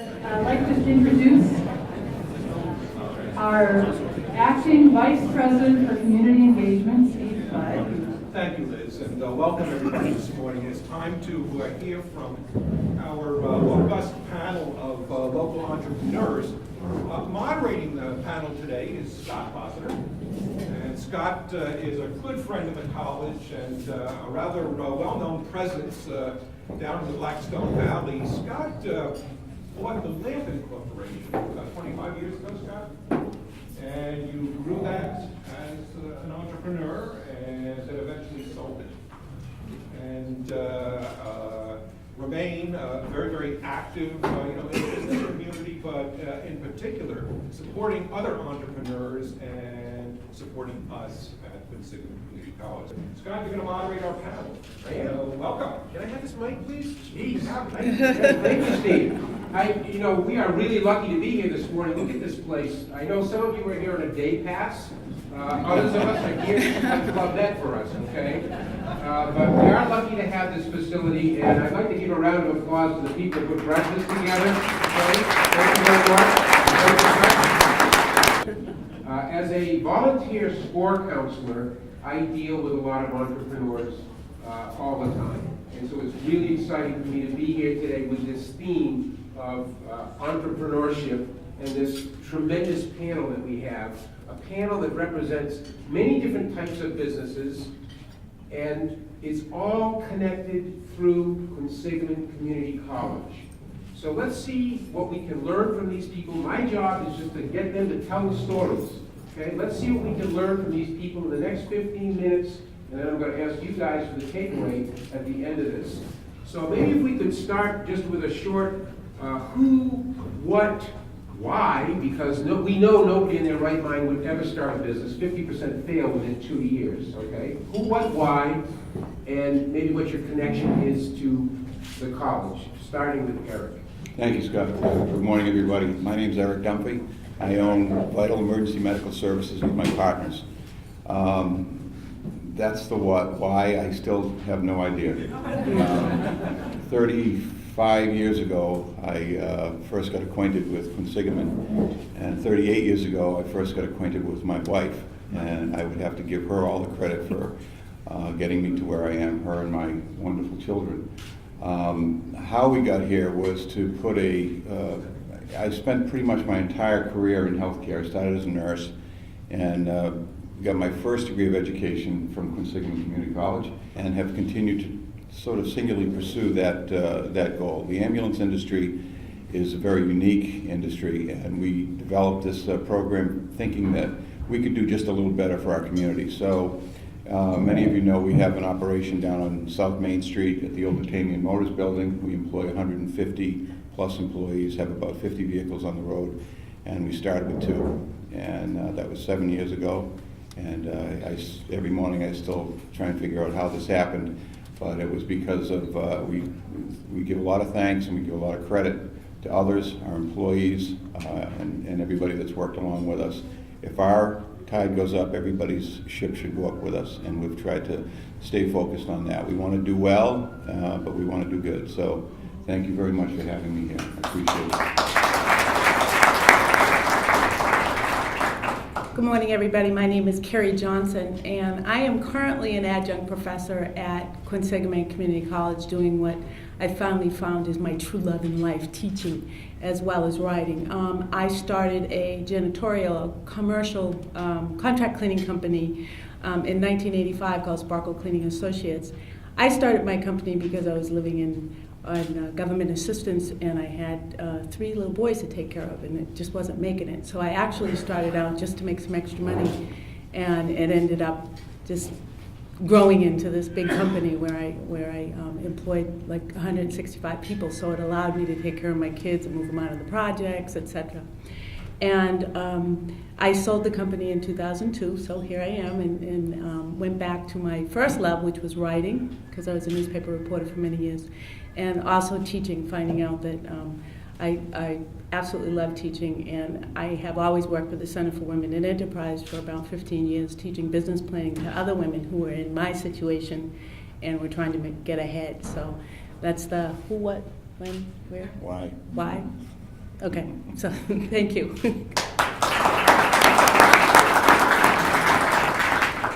I'd like to introduce our Acting Vice President for Community Engagement, Steve Flood. Thank you, Liz, and welcome everybody this morning. It's time to hear from our robust panel of local entrepreneurs. Moderating the panel today is Scott Rossiter. And Scott is a good friend of the college and a rather well-known presence down in the Blackstone Valley. Scott bought the Lampin Corporation about 25 years ago, Scott. And you grew that as an entrepreneur and then eventually sold it. And remain very, very active in the business community, but in particular, supporting other entrepreneurs and supporting us at Quincy Community College. Scott, you're going to moderate our panel. I am. Welcome. Can I have this mic, please? Jeez. Thank you, Steve. We are really lucky to be here this morning. Look at this place. I know some of you are here on a day pass. Others of us are here to Club Med for us, okay? But we are lucky to have this facility, and I'd like to give a round of applause to the people who put breakfast together. Okay? Thank you very much. As a volunteer sport counselor, I deal with a lot of entrepreneurs all the time. And so it's really exciting for me to be here today with this theme of entrepreneurship and this tremendous panel that we have. A panel that represents many different types of businesses, and it's all connected through Quinsigamond Community College. So let's see what we can learn from these people. My job is just to get them to tell the stories. Okay, let's see what we can learn from these people in the next 15 minutes, and then I'm going to ask you guys for the takeaway at the end of this. So maybe if we could start just with a short who, what, why, because we know nobody in their right mind would ever start a business. 50% fail within 2 years, okay? Who, what, why, and maybe what your connection is to the college, starting with Eric. Thank you, Scott. Good morning, everybody. My name is Eric Dunphy. I own Vital Emergency Medical Services with my partners. That's the what. Why, I still have no idea. 35 years ago, I first got acquainted with Quinsigamond, and 38 years ago, I first got acquainted with my wife, and I would have to give her all the credit for getting me to where I am, her and my wonderful children. How we got here was to put I spent pretty much my entire career in healthcare. I started as a nurse and got my first degree of education from Quinsigamond Community College and have continued to sort of singularly pursue that goal. The ambulance industry is a very unique industry, and we developed this program thinking that we could do just a little better for our community. So many of you know we have an operation down on South Main Street at the old Batanian Motors building. We employ 150 plus employees, have about 50 vehicles on the road, and we started with 2. And that was 7 years ago. And every morning I still try and figure out how this happened. But it was because of, we give a lot of thanks and we give a lot of credit to others, our employees, and everybody that's worked along with us. If our tide goes up, everybody's ship should go up with us, and we've tried to stay focused on that. We want to do well, but we want to do good. So thank you very much for having me here. I appreciate it. Good morning, everybody. My name is Carrie Johnson, and I am currently an adjunct professor at Quinsigamond Community College doing what I finally found is my true love in life, teaching as well as writing. I started a janitorial commercial contract cleaning company in 1985 called Sparkle Cleaning Associates. I started my company because I was living on government assistance, and I had 3 little boys to take care of, and it just wasn't making it. So I actually started out just to make some extra money, and it ended up just growing into this big company where I employed like 165 people. So it allowed me to take care of my kids and move them out of the projects, etc. And I sold the company in 2002, so here I am, and went back to my first love, which was writing, because I was a newspaper reporter for many years, and also teaching, finding out that I absolutely love teaching, and I have always worked with the Center for Women in Enterprise for about 15 years, teaching business planning to other women who are in my situation, and we're trying to get ahead. So that's the who, what, when, where, Why? why. Okay, so thank you.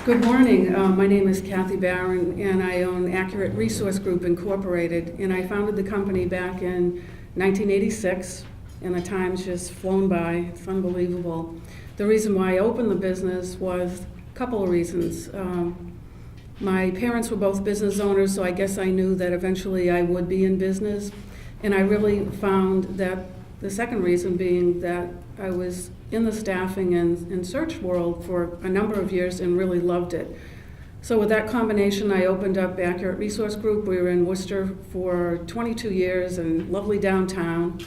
Good morning. My name is Kathy Barron, and I own Accurate Resource Group Incorporated. And I founded the company back in 1986, and the time's just flown by. It's unbelievable. The reason why I opened the business was a couple of reasons. My parents were both business owners, so I guess I knew that eventually I would be in business. And I really found that the second reason being that I was in the staffing and search world for a number of years and really loved it. So with that combination, I opened up Accurate Resource Group. We were in Worcester for 22 years in lovely downtown.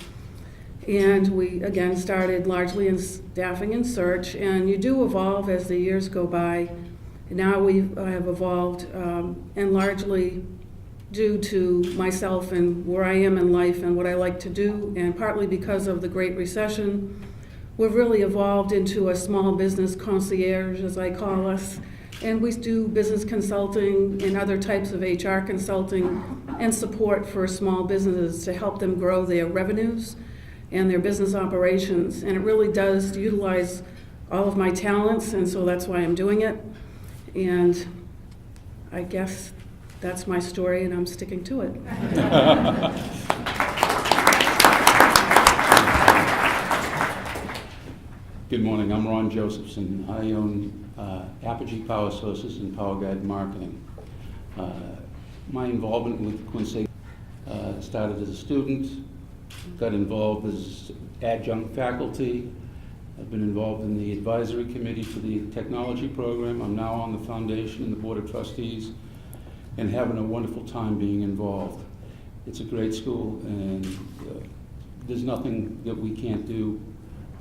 And we, again, started largely in staffing and search. And you do evolve as the years go by. Now we have evolved, and largely due to myself and where I am in life and what I like to do, and partly because of the Great Recession, we've really evolved into a small business concierge, as I call us, and we do business consulting and other types of HR consulting and support for small businesses to help them grow their revenues and their business operations. And it really does utilize all of my talents, and so that's why I'm doing it. And I guess that's my story, and I'm sticking to it. Good morning, I'm Ron Josephson. I own Apogee Power Sources and Power Guide Marketing. My involvement with Quincy started as a student, got involved as adjunct faculty. I've been involved in the advisory committee for the technology program. I'm now on the foundation and the board of trustees and having a wonderful time being involved. It's a great school, and there's nothing that we can't do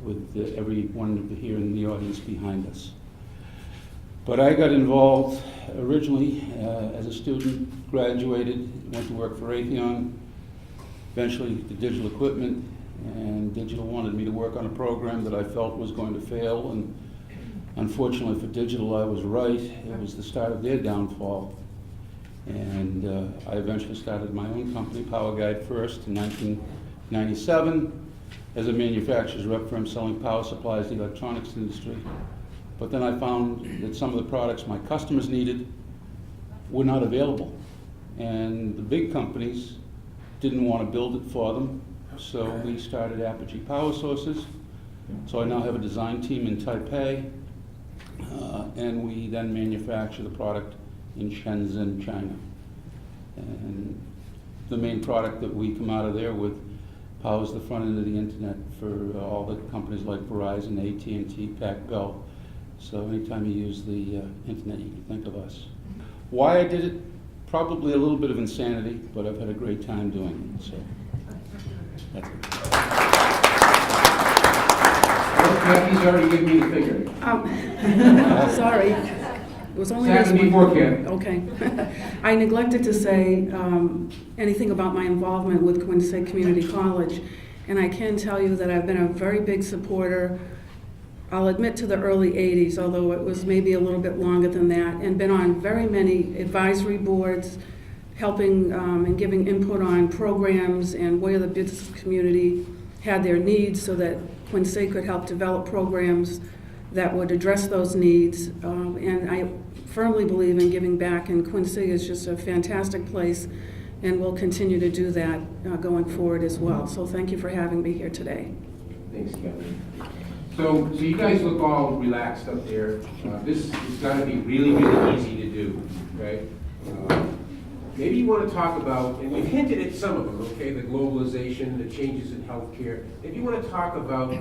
with everyone here in the audience behind us. But I got involved originally as a student, graduated, went to work for Raytheon, eventually the digital equipment, and Digital wanted me to work on a program that I felt was going to fail, and unfortunately for Digital, I was right. It was the start of their downfall. And I eventually started my own company, Power Guide, first in 1997 as a manufacturer's rep firm selling power supplies to the electronics industry. But then I found that some of the products my customers needed were not available. And the big companies didn't want to build it for them. So we started Apogee Power Sources. So I now have a design team in Taipei, and we then manufacture the product in Shenzhen, China. And the main product that we come out of there with powers the front end of the internet for all the companies like Verizon, AT&T, Pac-Bell. So anytime you use the internet, you can think of us. Why I did it? Probably a little bit of insanity, but I've had a great time doing it. So that's it. Well, Kathy's already given me the finger. Sorry. It was only Second this before one. Kathy. Okay. I neglected to say anything about my involvement with Quincy Community College, and I can tell you that I've been a very big supporter, I'll admit, to the early 80s, although it was maybe a little bit longer than that, and been on very many advisory boards, helping and giving input on programs and where the business community had their needs so that Quincy could help develop programs that would address those needs. And I firmly believe in giving back, and Quincy is just a fantastic place, and we'll continue to do that going forward as well. So thank you for having me here today. Thanks, Kathy. So you guys look all relaxed up there. This is going to be really, really easy to do, okay? Maybe you want to talk about, and we've hinted at some of them, okay, the globalization, the changes in healthcare. Maybe you want to talk about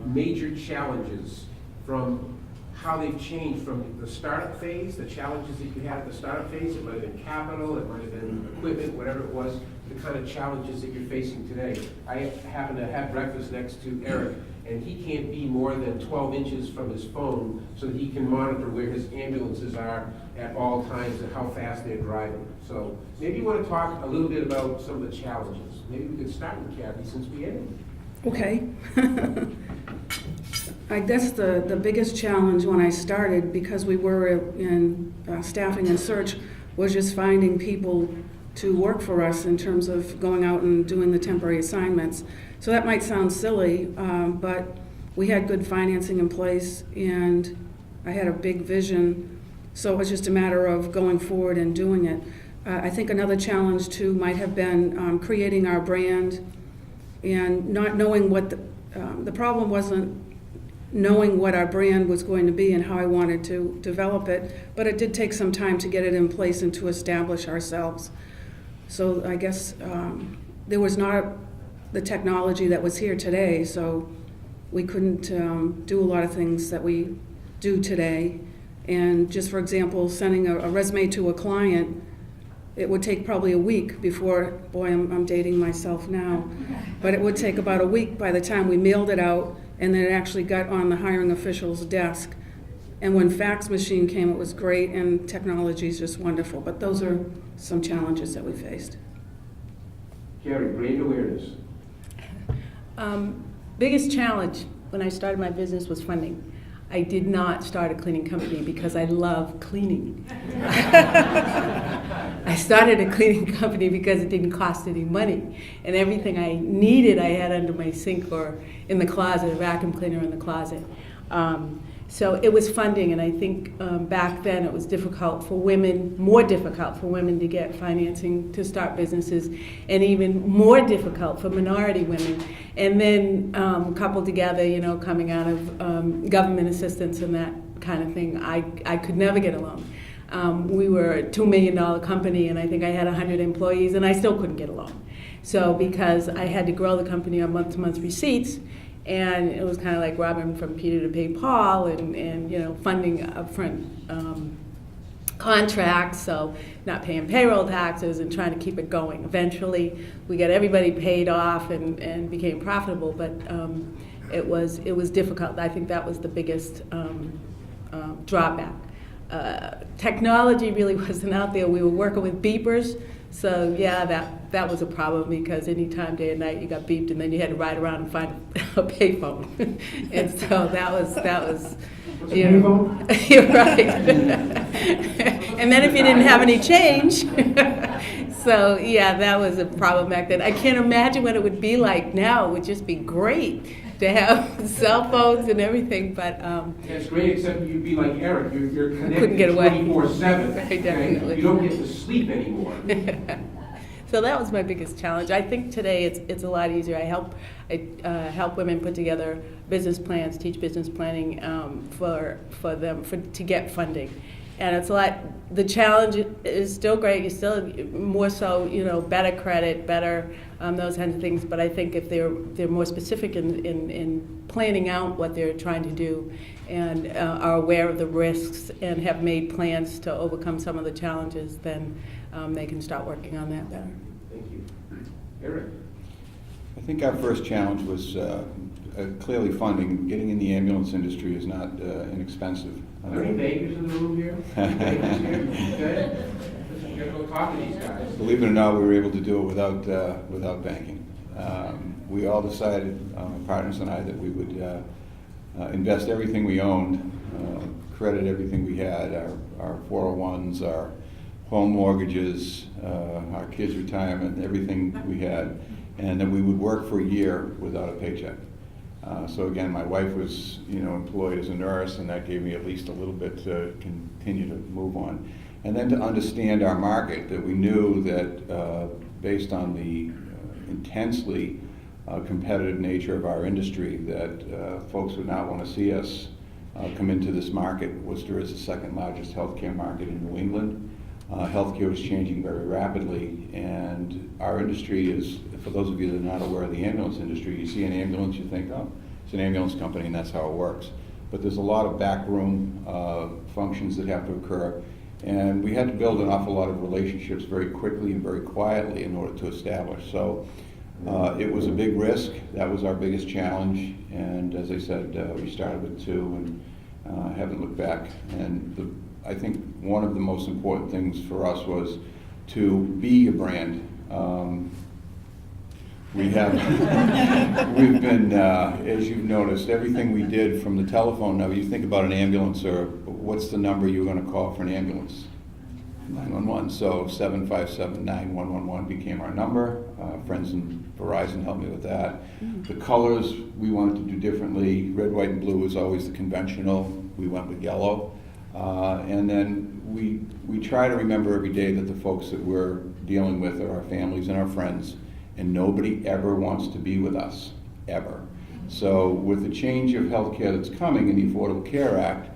major challenges from how they've changed from the startup phase, the challenges that you had at the startup phase. It might have been capital, it might have been equipment, whatever it was, the kind of challenges that you're facing today. I happen to have breakfast next to Eric, and he can't be more than 12 inches from his phone so that he can monitor where his ambulances are at all times and how fast they're driving. So maybe you want to talk a little bit about some of the challenges. Maybe we could start with Kathy since we ended. Okay. I guess the biggest challenge when I started, because we were in staffing and search, was just finding people to work for us in terms of going out and doing the temporary assignments. So that might sound silly, but we had good financing in place, and I had a big vision, so it was just a matter of going forward and doing it. I think another challenge too might have been creating our brand and not knowing what the problem wasn't knowing what our brand was going to be and how I wanted to develop it, but it did take some time to get it in place and to establish ourselves. So I guess there was not the technology that was here today, so we couldn't do a lot of things that we do today. And just for example, sending a resume to a client, it would take probably a week before, boy, I'm dating myself now, but it would take about a week by the time we mailed it out and then it actually got on the hiring official's desk. And when fax machine came, it was great, and technology is just wonderful. But those are some challenges that we faced. Carrie, brand awareness. Biggest challenge when I started my business was funding. I did not start a cleaning company because I love cleaning. I started a cleaning company because it didn't cost any money. And everything I needed I had under my sink or in the closet, a vacuum cleaner in the closet. So it was funding, and I think back then it was difficult for women, more difficult for women to get financing to start businesses, and even more difficult for minority women. And then coupled together, you know, coming out of government assistance and that kind of thing, I could never get a loan. We were a $2 million company, and I think I had 100 employees, and I still couldn't get a loan. So because I had to grow the company on month-to-month receipts, and it was kind of like robbing from Peter to pay Paul, and you know, funding upfront contracts, so not paying payroll taxes and trying to keep it going. Eventually, we got everybody paid off and became profitable, but it was difficult. I think that was the biggest drawback. Technology really wasn't out there. We were working with beepers. So yeah, that was a problem, because anytime, day and night, you got beeped, and then you had to ride around and find a payphone. And so that was you know, you're right. And then if you didn't have any change, so yeah, that was a problem back then. I can't imagine what it would be like now. It would just be great to have cell phones and everything, but It's great, except you'd be like Eric, you're couldn't connected get away. 24/7. Right, definitely. You don't get to sleep anymore. So that was my biggest challenge. I think today it's a lot easier. I help women put together business plans, teach business planning for them to get funding, and it's a lot. The challenge is still great. You still more so, you know, better credit, better those kinds of things. But I think if they're more specific in planning out what they're trying to do, and are aware of the risks and have made plans to overcome some of the challenges, then they can start working on that better. Thank you. Eric? I think our first challenge was clearly funding. Getting in the ambulance industry is not inexpensive. Are there any bankers in the room here? Bankers here? Okay. You gotta go talk to these guys. Believe it or not, we were able to do it without banking. We all decided, my partners and I, that we would invest everything we owned, credit everything we had, our 401s, our home mortgages, our kids' retirement, everything we had, and then we would work for a year without a paycheck. So again, my wife was, you know, employed as a nurse, and that gave me at least a little bit to continue to move on. And then to understand our market, that we knew that based on the intensely competitive nature of our industry, that folks would not want to see us come into this market. Worcester is the second largest healthcare market in New England. Healthcare is changing very rapidly, and our industry is, for those of you that are not aware of the ambulance industry, you see an ambulance, you think, oh, it's an ambulance company, and that's how it works. But there's a lot of backroom functions that have to occur, and we had to build an awful lot of relationships very quickly and very quietly in order to establish. So it was a big risk. That was our biggest challenge, and as I said, we started with two and haven't looked back. And I think one of the most important things for us was to be a brand. We've been, as you've noticed, everything we did from the telephone. Now, you think about an ambulance, or what's the number you're going to call for an ambulance? 911. So 757-9111 became our number. Friends in Verizon helped me with that. The colors we wanted to do differently. Red, white, and blue was always the conventional. We went with yellow. And then we try to remember every day that the folks that we're dealing with are our families and our friends, and nobody ever wants to be with us, ever. So with the change of healthcare that's coming in the Affordable Care Act,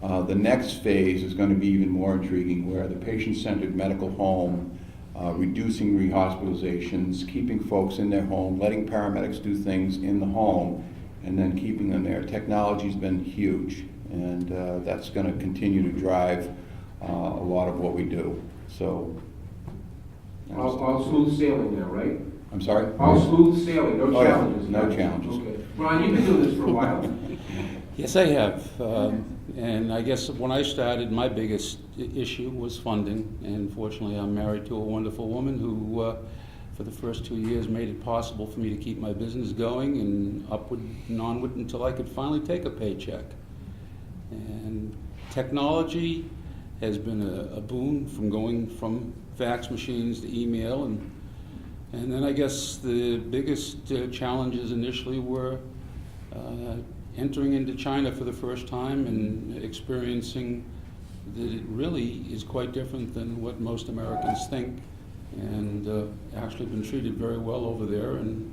the next phase is going to be even more intriguing, where the patient-centered medical home, reducing rehospitalizations, keeping folks in their home, letting paramedics do things in the home, and then keeping them there. Technology's been huge, and that's going to continue to drive a lot of what we do. So, All smooth sailing now, right? I'm sorry? All smooth sailing, no Oh, yeah, challenges? no yet? challenges. Okay. Ron, you've been doing this for a while. Yes, I have. And I guess when I started, my biggest issue was funding. And fortunately, I'm married to a wonderful woman who, for the first 2 years, made it possible for me to keep my business going and upward and onward until I could finally take a paycheck. And technology has been a boon, from going from fax machines to email. And then I guess the biggest challenges initially were entering into China for the first time and experiencing that it really is quite different than what most Americans think, and actually been treated very well over there, and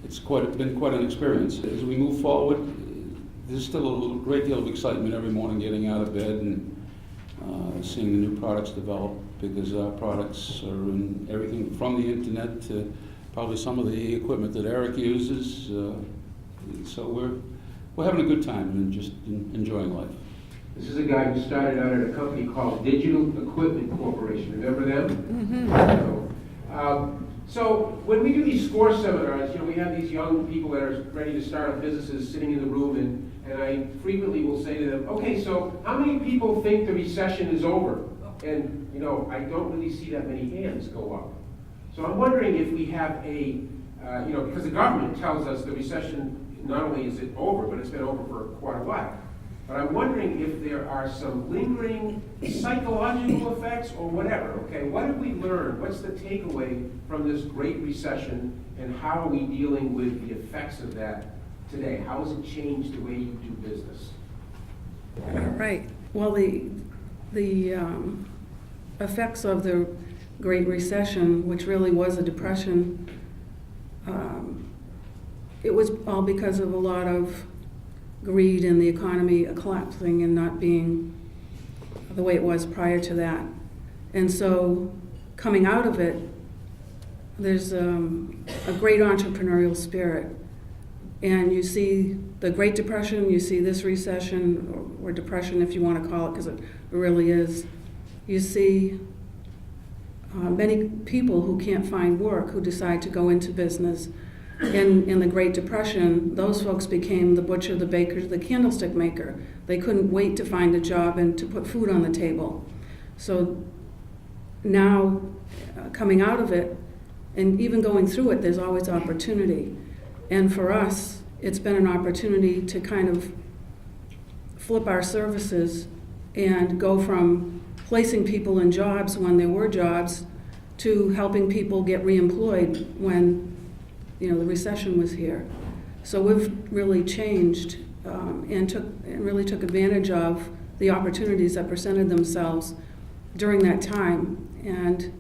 it's been quite an experience. As we move forward, there's still a great deal of excitement every morning getting out of bed and seeing the new products develop, because our products are in everything from the internet to probably some of the equipment that Eric uses. So we're having a good time and just enjoying life. This is a guy who started out at a company called Digital Equipment Corporation. Remember them? So when we do these SCORE seminars, we have these young people that are ready to start up businesses sitting in the room, and I frequently will say to them, okay, so how many people think the recession is over? And I don't really see that many hands go up. So I'm wondering if we have because the government tells us the recession, not only is it over, but it's been over for quite a while. But I'm wondering if there are some lingering psychological effects or whatever, okay? What have we learned? What's the takeaway from this great recession, and how are we dealing with the effects of that today? How has it changed the way you do business? All right. Well, the effects of the Great Recession, which really was a depression, it was all because of a lot of greed and the economy collapsing and not being the way it was prior to that. And so coming out of it, there's a great entrepreneurial spirit. And you see the Great Depression, you see this recession, or depression if you want to call it, because it really is. You see many people who can't find work who decide to go into business. In the Great Depression, those folks became the butcher, the baker, the candlestick maker. They couldn't wait to find a job and to put food on the table. So now, coming out of it, and even going through it, there's always opportunity. And for us, it's been an opportunity to kind of flip our services and go from placing people in jobs when there were jobs to helping people get reemployed when the recession was here. So we've really changed and really took advantage of the opportunities that presented themselves during that time. And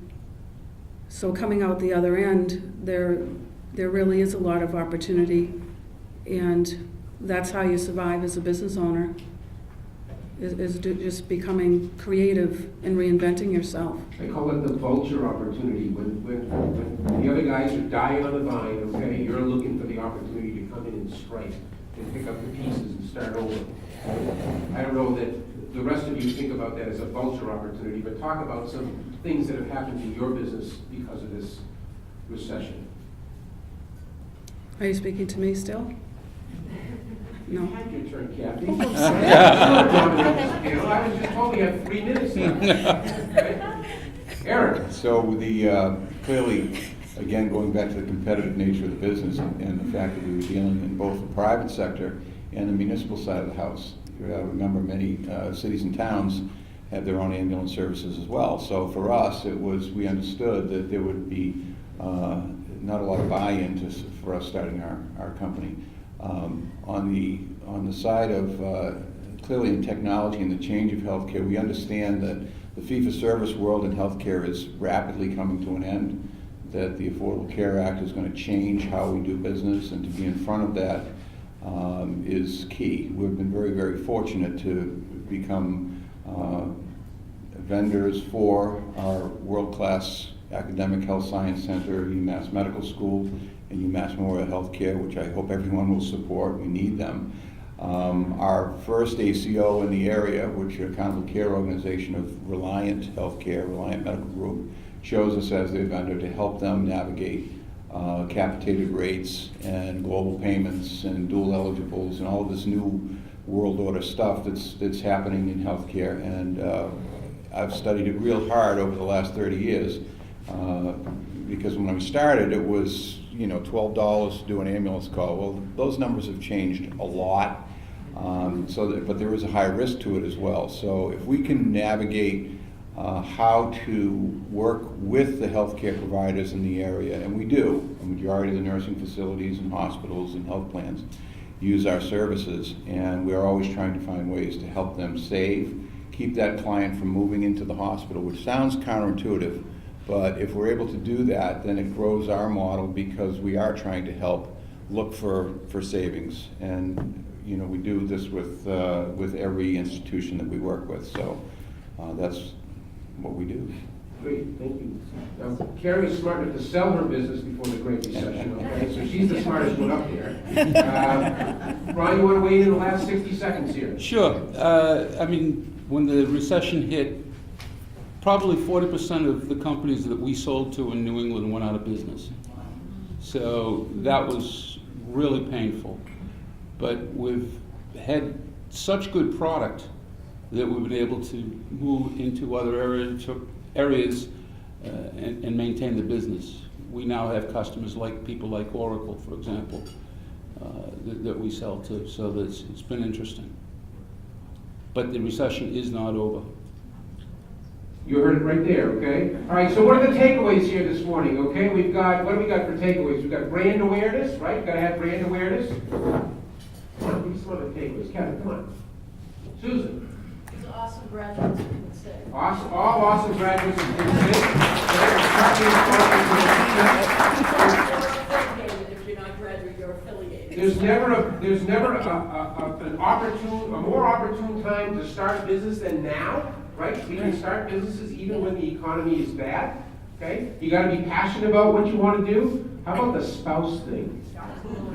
so coming out the other end, there really is a lot of opportunity, and that's how you survive as a business owner, is just becoming creative and reinventing yourself. I call it the vulture opportunity. When the other guys are dying on the vine, okay, you're looking for the opportunity to come in and strike and pick up the pieces and start over. I don't know that the rest of you think about that as a vulture opportunity, but talk about some things that have happened to your business because of this recession. Are you speaking to me still? No. You had your turn, Kathy. Oh, I was just told we have 3 minutes left. Okay? Eric. So clearly, again, going back to the competitive nature of the business and the fact that we were dealing in both the private sector and the municipal side of the house. I remember many cities and towns have their own ambulance services as well. So for us, we understood that there would be not a lot of buy-in for us starting our company. On the side of clearly in technology and the change of healthcare, we understand that the fee-for-service world in healthcare is rapidly coming to an end, that the Affordable Care Act is going to change how we do business, and to be in front of that is key. We've been very, very fortunate to become vendors for our world-class academic health science center, UMass Medical School, and UMass Memorial Healthcare, which I hope everyone will support. We need them. Our first ACO in the area, which is a accountable care organization of Reliant Healthcare, Reliant Medical Group, chose us as their vendor to help them navigate capitated rates and global payments and dual eligibles and all of this new world order stuff that's happening in healthcare. And I've studied it real hard over the last 30 years because when I started, it was $12 to do an ambulance call. Well, those numbers have changed a lot, but there is a high risk to it as well. So if we can navigate how to work with the healthcare providers in the area, and we do, a majority of the nursing facilities and hospitals and health plans use our services, and we're always trying to find ways to help them save, keep that client from moving into the hospital, which sounds counterintuitive. But if we're able to do that, then it grows our model because we are trying to help look for savings. And we do this with every institution that we work with. So that's what we do. Great, thank you. Now, Carrie's smart enough to sell her business before the Great Recession, okay? So she's the smartest one up here. Ron, you want to weigh in the last 60 seconds here? Sure. When the recession hit, probably 40% of the companies that we sold to in New England went out of business. So that was really painful. But we've had such good product that we've been able to move into other areas and maintain the business. We now have customers like people like Oracle, for example, that we sell to. So it's been interesting. But the recession is not over. You heard it right there, okay? All right, so what are the takeaways here this morning, okay? What do we got for takeaways? We've got brand awareness, right? You've got to have brand awareness. Come on, give me some other takeaways. Kevin, come on. Susan. It's awesome graduates from the city. Awesome, all awesome graduates from the city. If you're not graduate, you're affiliated. There's never a more opportune time to start business than now. Right? We can start businesses even when the economy is bad. Okay? You got to be passionate about what you want to do. How about the spouse thing?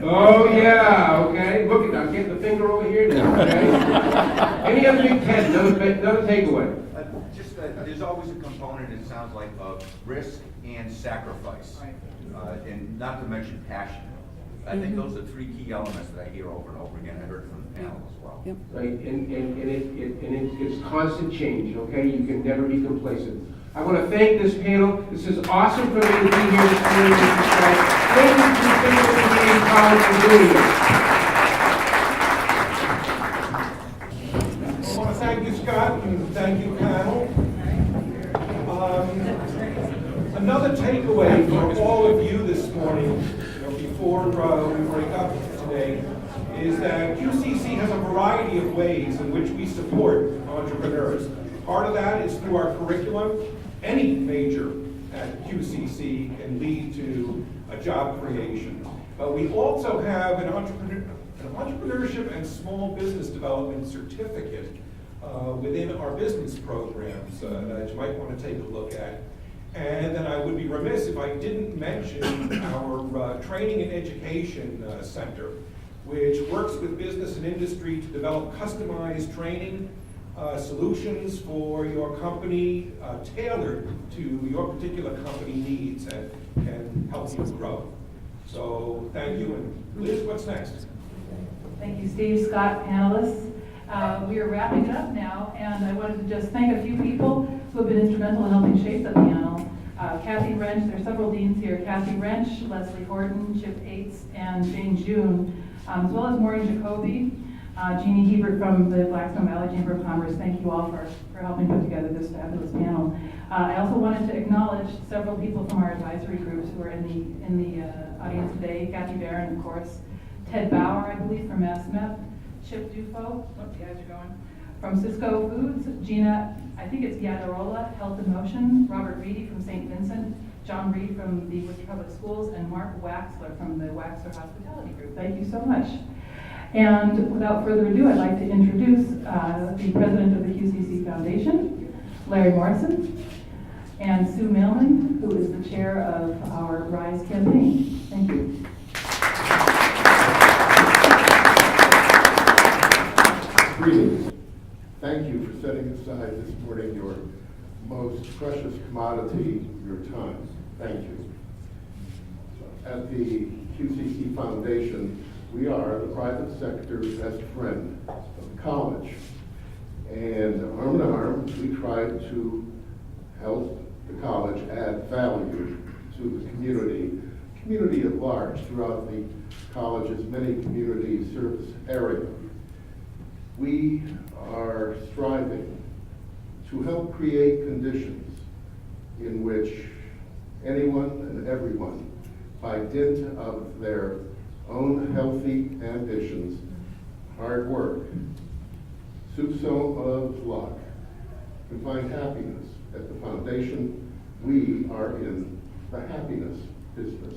Oh yeah. Okay. Look at I'm getting the finger over here now. Okay. Any other big Ted? Another takeaway. Just there's always a component. It sounds like of risk and sacrifice, and not to mention passion. I think those are three key elements that I hear over and over again. I heard from the panel as well. Yep. Right, and it's constant change, okay? You can never be complacent. I want to thank this panel. This is awesome for me to be here this morning. Thank you to the Community College for doing this. I want to thank you, Scott, and thank you, panel. Another takeaway for all of you this morning, before we break up today, is that QCC has a variety of ways in which we support entrepreneurs. Part of that is through our curriculum. Any major at QCC can lead to a job creation. But we also have an entrepreneurship and small business development certificate within our business programs that you might want to take a look at. And then I would be remiss if I didn't mention our Training and Education Center, which works with business and industry to develop customized training solutions for your company, tailored to your particular company needs and help you grow. So thank you, and Liz, what's next? Thank you, Steve, Scott, panelists. We are wrapping it up now, and I wanted to just thank a few people who have been instrumental in helping shape the panel. Kathy Wrench, there are several deans here, Kathy Wrench, Leslie Horton, Chip Ates, and Jane June, as well as Maureen Jacoby. Jeannie Hebert from the Blackstone Valley Chamber of Commerce, thank you all for helping put together this fabulous panel. I also wanted to acknowledge several people from our advisory groups who are in the audience today. Kathy Barron, of course, Ted Bauer, I believe, from MassMeth, Chip Dufo, the guys are going, from Cisco Foods, Gina, I think it's Yadarola, Health and Motion, Robert Reedy from St. Vincent, John Reed from the Worcester Public Schools, and Mark Waxler from the Waxler Hospitality Group. Thank you so much. And without further ado, I'd like to introduce the president of the QCC Foundation, Larry Morrison, and Sue Mailman, who is the chair of our RISE campaign. Thank you. Greetings. Thank you for setting aside this morning your most precious commodity, your time. Thank you. At the QCC Foundation, we are the private sector's best friend of the college. And arm in arm, we try to help the college add value to the community at large throughout the college's many community service areas. We are striving to help create conditions in which anyone and everyone, by dint of their own healthy ambitions, hard work, soupçon of luck, can find happiness. At the foundation, we are in the happiness business.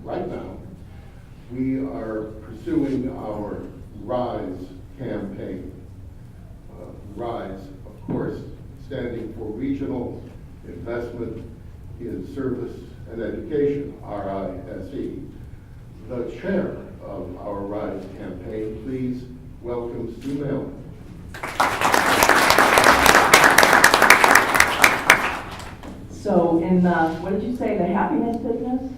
Right now, we are pursuing our RISE campaign. RISE, of course, standing for Regional Investment in Service and Education, RISE. The chair of our RISE campaign, please welcome Sue Mailman. So in the, what did you say, the happiness business?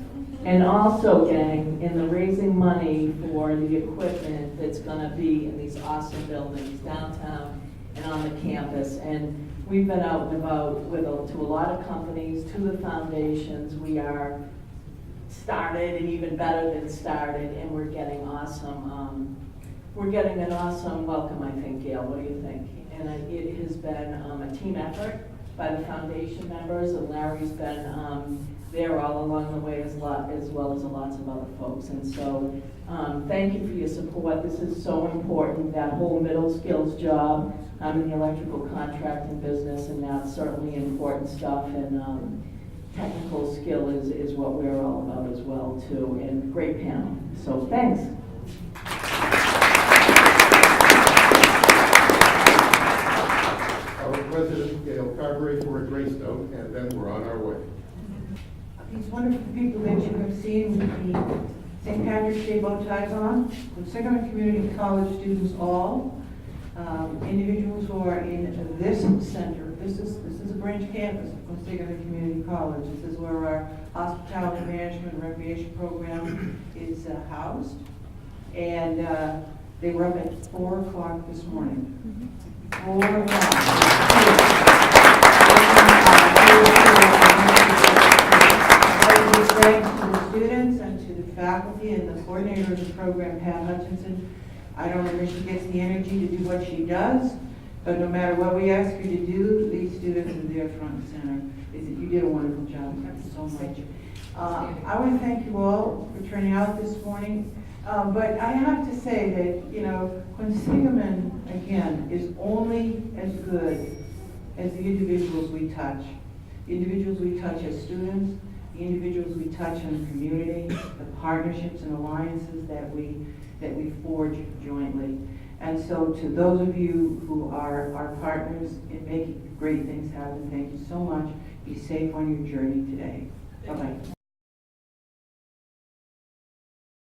And also, gang, in the raising money for the equipment that's gonna be in these awesome buildings downtown and on the campus. And we've been out and about to a lot of companies, to the foundations. We are started and even better than started, and we're getting awesome, we're getting an awesome welcome, I think, Gail. What do you think? And it has been a team effort by the foundation members, and Larry's been there all along the way as well as lots of other folks. And so thank you for your support. This is so important, that whole middle skills job. I'm in the electrical contracting business, and that's certainly important stuff. And technical skill is what we're all about as well, too. And great panel. So thanks. Our President, Gail Carberry, for a grace note, and then we're on our way. These wonderful people that you have seen with the St. Patrick's Day bow ties on, Quinsigamond Community College students all, individuals who are in this center. This is a branch campus of Quinsigamond Community College. This is where our hospitality management and recreation program is housed. And they were up at 4 o'clock this morning. 4 o'clock. Thanks to the students and to the faculty and the coordinator of the program, Pat Hutchinson. I don't know if she gets the energy to do what she does, but no matter what we ask her to do, these students are there front and center. You did a wonderful job. Thank you so much. I want to thank you all for turning out this morning. But I have to say that, Quinsigamond, again, is only as good as the individuals we touch. The individuals we touch as students, the individuals we touch in the community, the partnerships and alliances that we forge jointly. And so to those of you who are our partners in making great things happen, thank you so much. Be safe on your journey today.